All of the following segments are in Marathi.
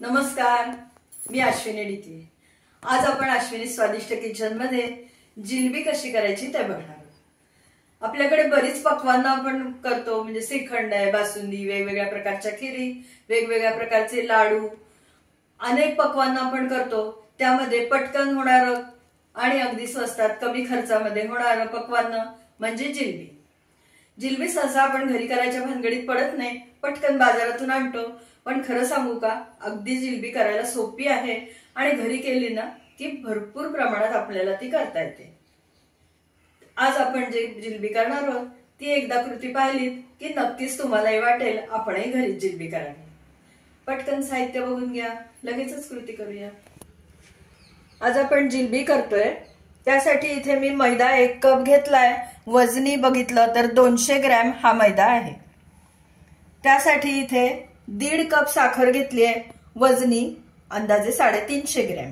नमस्कार, मी अश्विनी डिके। आज आपण अश्विनी स्वादिष्ट किचन मध्ये जिलबी कशी करायची ते बघणार आहोत। आपल्याकडे बरीच पक्वान्न आपण करतो, म्हणजे श्रीखंड आहे, बासुंदी, वेगवेगळ्या प्रकारच्या खिरी, वेगवेगळ्या प्रकारचे लाडू, अनेक पक्वान्न आपण करतो। त्यामध्ये पटकन होणार आणि अगदी स्वस्तात कमी खर्चामध्ये होणार पक्वान्न म्हणजे जिलबी। जिलबी सहसा आपण घरी करायच्या भानगडीत पडत नाही, पटकन बाजारातून आणतो। पण खरं सांगू का, अगदी जिलबी करायला सोपी आहे आणि घरी केली ना की भरपूर प्रमाणात आपल्याला ती करता येते। आज आपण जे जिलबी करणार आहोत ती एकदा कृती पाहिलीत की नक्कीच तुम्हालाही वाटेल आपणही घरी जिलबी करावी। पटकन साहित्य बघून घ्या, लगेचच कृती करूया। आज आपण जिलबी करतोय, त्यासाठी इथे मी मैदा 1 कप घेतलाय। वजनी बघितलं तर 200 ग्रॅम हा मैदा आहे। त्यासाठी इथे 1.5 कप साखर घेतली आहे, वजनी अंदाजे 350 ग्रॅम।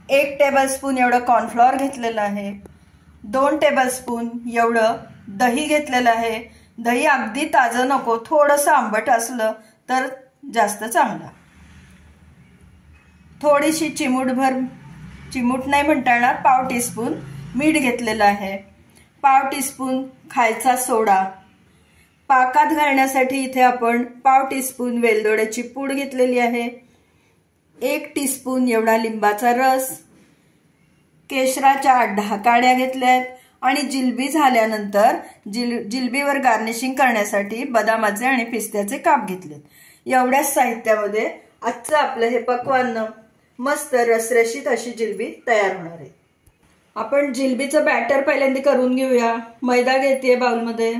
1 टेबलस्पून एवढं कॉर्नफ्लॉवर घेतलेलं आहे। 2 टेबलस्पून एवढं दही घेतलेलं आहे। दही अगदी ताजं नको, थोडंसं आंबट असलं तर जास्त चांगलं। थोडीशी चिमूट नाही म्हणता येणार, पाव टीस्पून मीठ घेतलेलं आहे। पाव टीस्पून खायचा सोडा। पाकात घालण्यासाठी इथे आपण पाव टीस्पून वेलदोड्याची पूड घेतलेली आहे। 1 टीस्पून एवढा लिंबाचा रस, केशराच्या 10 काड्या घेतल्यात आणि जिलबी झाल्यानंतर जिलबीवर गार्निशिंग करण्यासाठी बदामाचे आणि पिस्त्याचे काप घेतलेत। एवढ्याच साहित्यामध्ये आजचं आपलं हे पक्वान्न मस्त रसरशीत अशी जिलबी तयार होणार आहे। आपण जिलबीचं बॅटर पहिल्यांदा करून घेऊया। मैदा घेते बाउलमध्ये,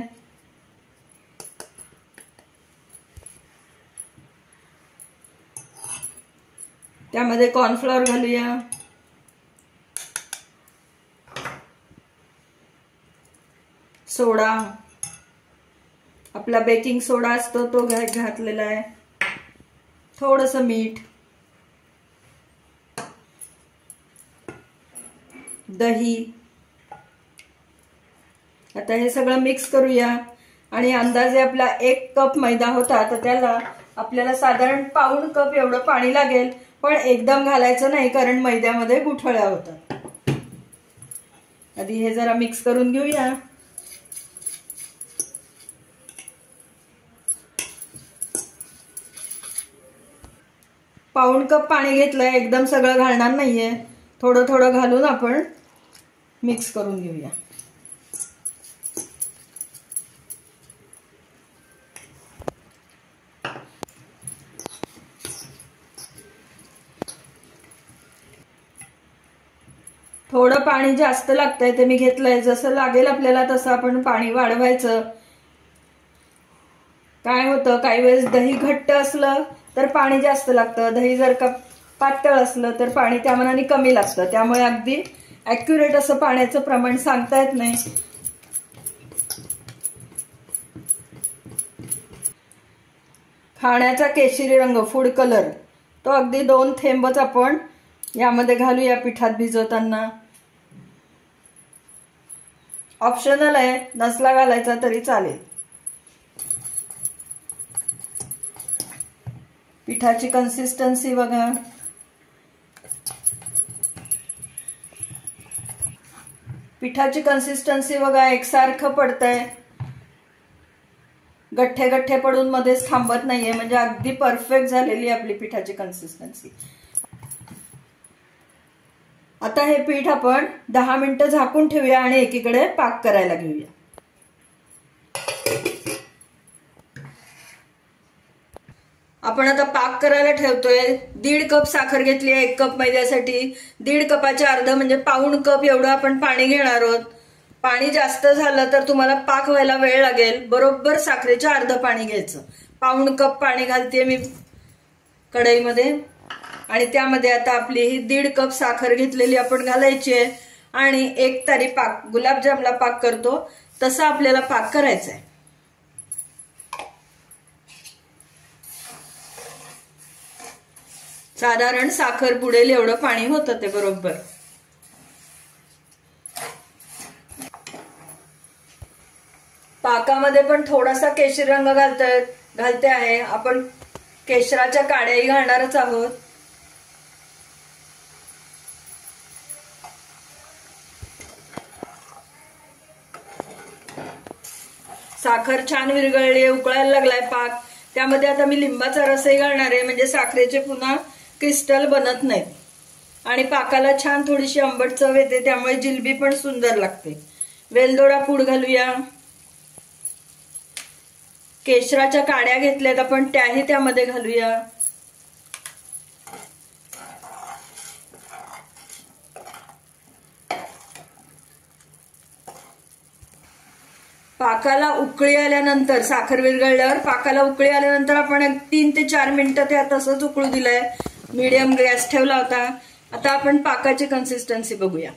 त्यामध्ये कॉर्नफ्लॉवर घालूया, सोडा, आपला बेकिंग सोडा असतो तो घातलेला आहे, थोडंसं मीठ, दही। आता हे सगळं मिक्स करूया आणि अंदाजे आपला 1 कप मैदा होता तर त्याला आपल्याला साधारण पाऊण कप एवढं पाणी लागेल, पण एकदम घालायचं नाही कारण मैद्यामध्ये गुठळ्या होतात। आधी हे जरा मिक्स करून घेऊया। पाऊण कप पाणी घेतलंय, एकदम सगळं घालणार नाहीये, थोडं थोडं घालून आपण मिक्स करून घेऊया। थोडं पाणी जास्त लागतंय ते मी घेतलंय, जसं लागेल आपल्याला तसं आपण पाणी वाढवायचं। काय होतं, काही वेळेस दही घट्ट असलं तर पाणी जास्त लागतं, दही जर का पातळ असलं तर पाणी त्या मानाने कमी लागतं। त्यामुळे अगदी ॲक्युरेट असं पाण्याचं प्रमाण सांगता येत नाही। खाण्याचा केशरी रंग, फूड कलर, तो अगदी 2 थेंबच आपण यामध्ये घालूया पिठात भिजवताना। ऑप्शनल आहे, नसला घालायचा तरी चालेल। पिठाची कन्सिस्टन्सी बघा, पिठाची कन्सिस्टन्सी बघा, एकसारखं पडतंय, गठ्ठे गठ्ठे पडून मध्येच थांबत नाहीये, म्हणजे अगदी परफेक्ट झालेली आपली पिठाची कन्सिस्टन्सी। आता हे पीठ आपण 10 मिनिटं झाकून ठेवूया आणि एकीकडे पाक करायला घेऊया। आपण आता पाक करायला ठेवतोय। 1.5 कप साखर घेतली आहे 1 कप मैद्यासाठी। 1.5 कपाच्या अर्ध म्हणजे पाऊण कप एवढं आपण पाणी घेणार आहोत। पाणी जास्त झालं तर तुम्हाला पाक व्हायला वेळ लागेल, बरोबर साखरेच्या अर्ध पाणी घ्यायचं। पाऊण कप पाणी घालते मी कढईमध्ये आणि त्यामध्ये आता आपली ही 1.5 कप साखर घेतलेली आपण घालायची आहे आणि एक तारी पाक, गुलाबजामला पाक करतो तसा आपल्याला पाक करायचा आहे। साधारण साखर बुडेल एवढं पाणी होतं ते बरोबर। पाकामध्ये पण थोडासा केशरी रंग घालते आहे आपण। केशराच्या काड्याही घालणारच आहोत. साखर छान विरघळली, उकळायला लागलाय पाक. त्यामध्ये आता मी लिंबाचा रसही घालणार आहे, म्हणजे साखरेचे पुन्हा क्रिस्टल बनत नाहीत आणि पाकाला छान थोडीशी आंबट चव येते, त्यामुळे जिलबी पण सुंदर लागते. वेलदोडा पूड घालूया. केशराच्या काड्या घेतल्यात आपण, त्याही त्यामध्ये घालूया. पाकाला उकळी आल्यानंतर, साखर विरघळल्यावर पाकाला उकळी आल्यानंतर आपण 3 ते 4 मिनिटं ते तसंच उकळू दिलंय. मीडियम गॅस ठेवला होता. आता आपण पाकाची कन्सिस्टन्सी बघूया.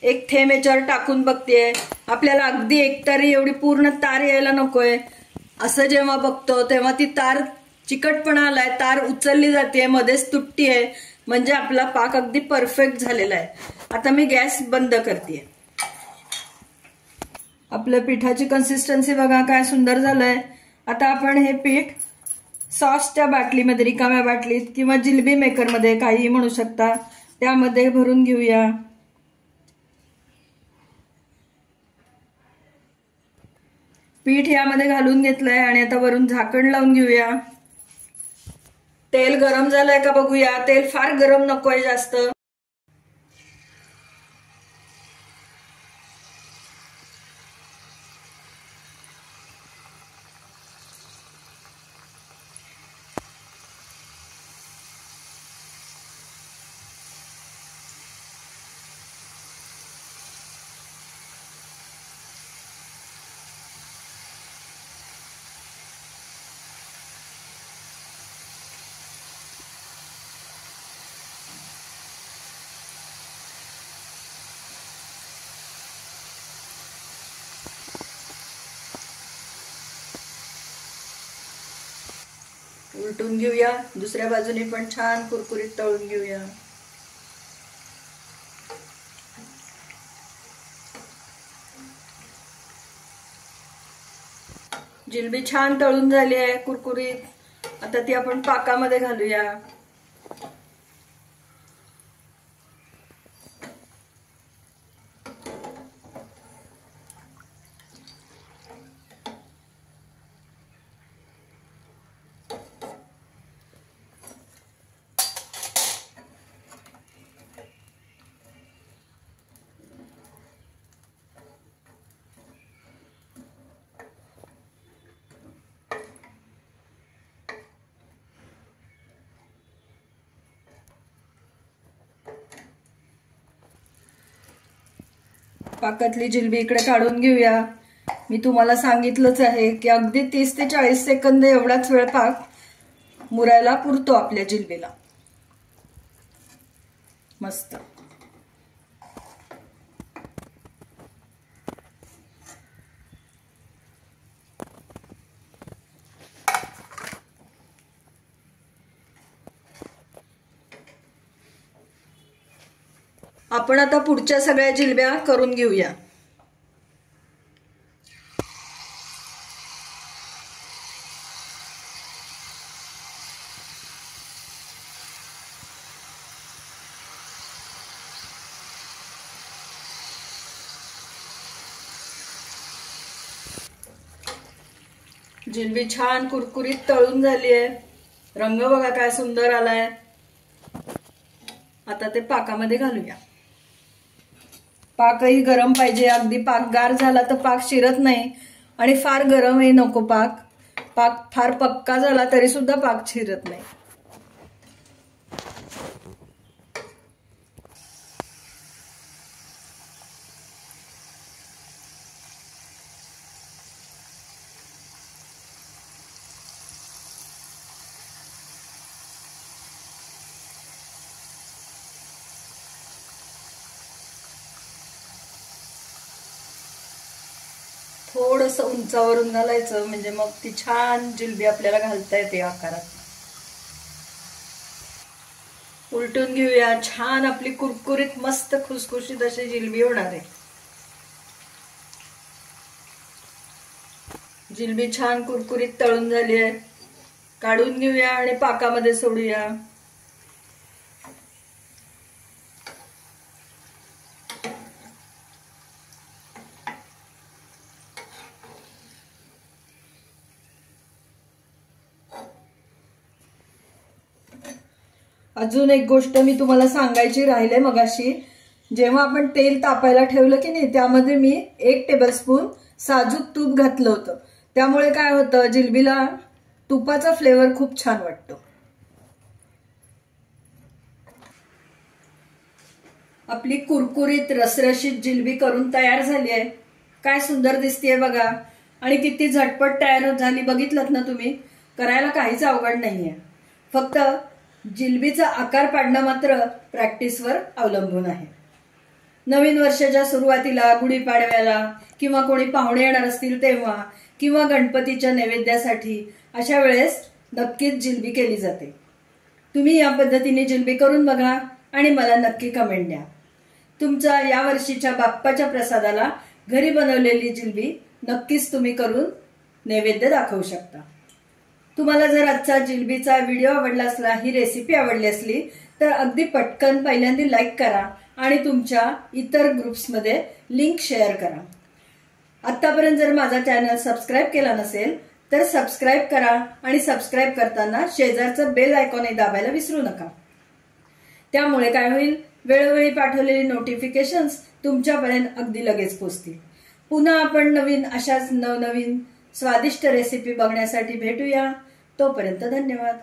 एक थेंब याच्यावर टाकून बघतेय. आपल्याला अगदी एकतारी एवढी पूर्ण तार यायला नकोय. असं जेव्हा बघतो तेव्हा ती तार चिकटपणा आलाय, तार उचलली जाते, मध्येच तुटती आहे, म्हणजे आपला पाक अगदी परफेक्ट झालेला आहे. आता मी गॅस बंद करते. आपलं पिठाची कन्सिस्टन्सी बघा काय सुंदर झालंय. आता आपण हे पीठ सॉसच्या बाटलीमध्ये, रिकाम्या बाटलीत किंवा जिलबी मेकरमध्ये, काहीही म्हणू शकता, त्यामध्ये भरून घेऊया. पीठ यामध्ये घालून घेतलंय आणि आता वरून झाकण लावून घेऊया. तेल गरम झालंय का बघूया. तेल फार गरम नकोय जास्त. उलटून घेऊया. दुसऱ्या बाजूने पण छान कुरकुरीत तळून घेऊया. जिलबी छान तळून झाली आहे, कुरकुरीत. आता ती आपण पाकामध्ये घालूया. पाकातली जिलबी इकडे काढून घेऊया. मी तुम्हाला सांगितलंच आहे की अगदी 30 ते 40 सेकंद एवढाच वेळ पाक मुरायला पुरतो आपल्या जिलबीला. मस्त. आपण आता पुढच्या सगळ्या जिलब्या करून घेऊया. जिलबी छान कुरकुरीत तळून झाली आहे. रंग बघा काय सुंदर आलाय. आता ते पाकामध्ये घालूया. पाकही गरम पाहिजे. अगदी पाक गार झाला तर पाक शिरत नाही आणि फार गरमही नको पाक. पाक फार पक्का झाला तरी सुद्धा पाक शिरत नाही. थोडस उंचावरून घालायचं, म्हणजे मग ती छान जिलबी आपल्याला घालता येते आकारात. उलटून घेऊया. छान आपली कुरकुरीत मस्त खुसखुशीत अशी जिलबी होणार आहे. जिलबी छान कुरकुरीत तळून झाली आहे. काढून घेऊया आणि पाकामध्ये सोडूया. अजून एक गोष्ट मी तुम्हाला सांगायची राहिले मगाशी, जेव्हा आपण तेल तापायला ठेवलं की नाही त्यामध्ये मी 1 टेबलस्पून साजूक तूप घातलं होतं. त्यामुळे काय होतं, जिलबीला तुपाचा फ्लेवर खूप छान वाटतो. आपली कुरकुरीत रसरशीत जिलबी करून तयार झाली आहे. काय सुंदर दिसतेय बघा आणि किती झटपट तयार झाली बघितलं ना तुम्ही. करायला काहीच अवघड नाहीये, फक्त जिलबीचा आकार पाडणं मात्र प्रॅक्टिसवर अवलंबून आहे. नवीन वर्षाच्या सुरुवातीला, गुढीपाडव्याला किंवा कोणी पाहुणे येणार असतील तेव्हा किंवा गणपतीच्या नैवेद्यासाठी अशा वेळेस नक्कीच जिलबी केली जाते. तुम्ही या पद्धतीने जिलबी करून बघा आणि मला नक्की कमेंट द्या. तुमच्या या वर्षीच्या बाप्पाच्या प्रसादाला घरी बनवलेली जिलबी नक्कीच तुम्ही करून नैवेद्य दाखवू शकता. तुम्हाला जर आजचा जिलबीचा व्हिडिओ आवडला असला, ही रेसिपी आवडली असली तर अगदी पटकन पहिल्यांदा लाईक करा आणि तुमच्या इतर ग्रुप्समध्ये लिंक शेअर करा. आतापर्यंत जर माझा चॅनल सबस्क्राईब केला नसेल तर सबस्क्राईब करा आणि सबस्क्राईब करताना शेजारचं बेल आयकॉन दाबायला विसरू नका. त्यामुळे काय होईल, वेळोवेळी पाठवलेली नोटिफिकेशन्स तुमच्यापर्यंत अगदी लगेच पोहोचतील. पुन्हा आपण नवीन अशाच नवनवीन स्वादिष्ट रेसिपी बघण्यासाठी भेटूया. तोपर्यंत धन्यवाद.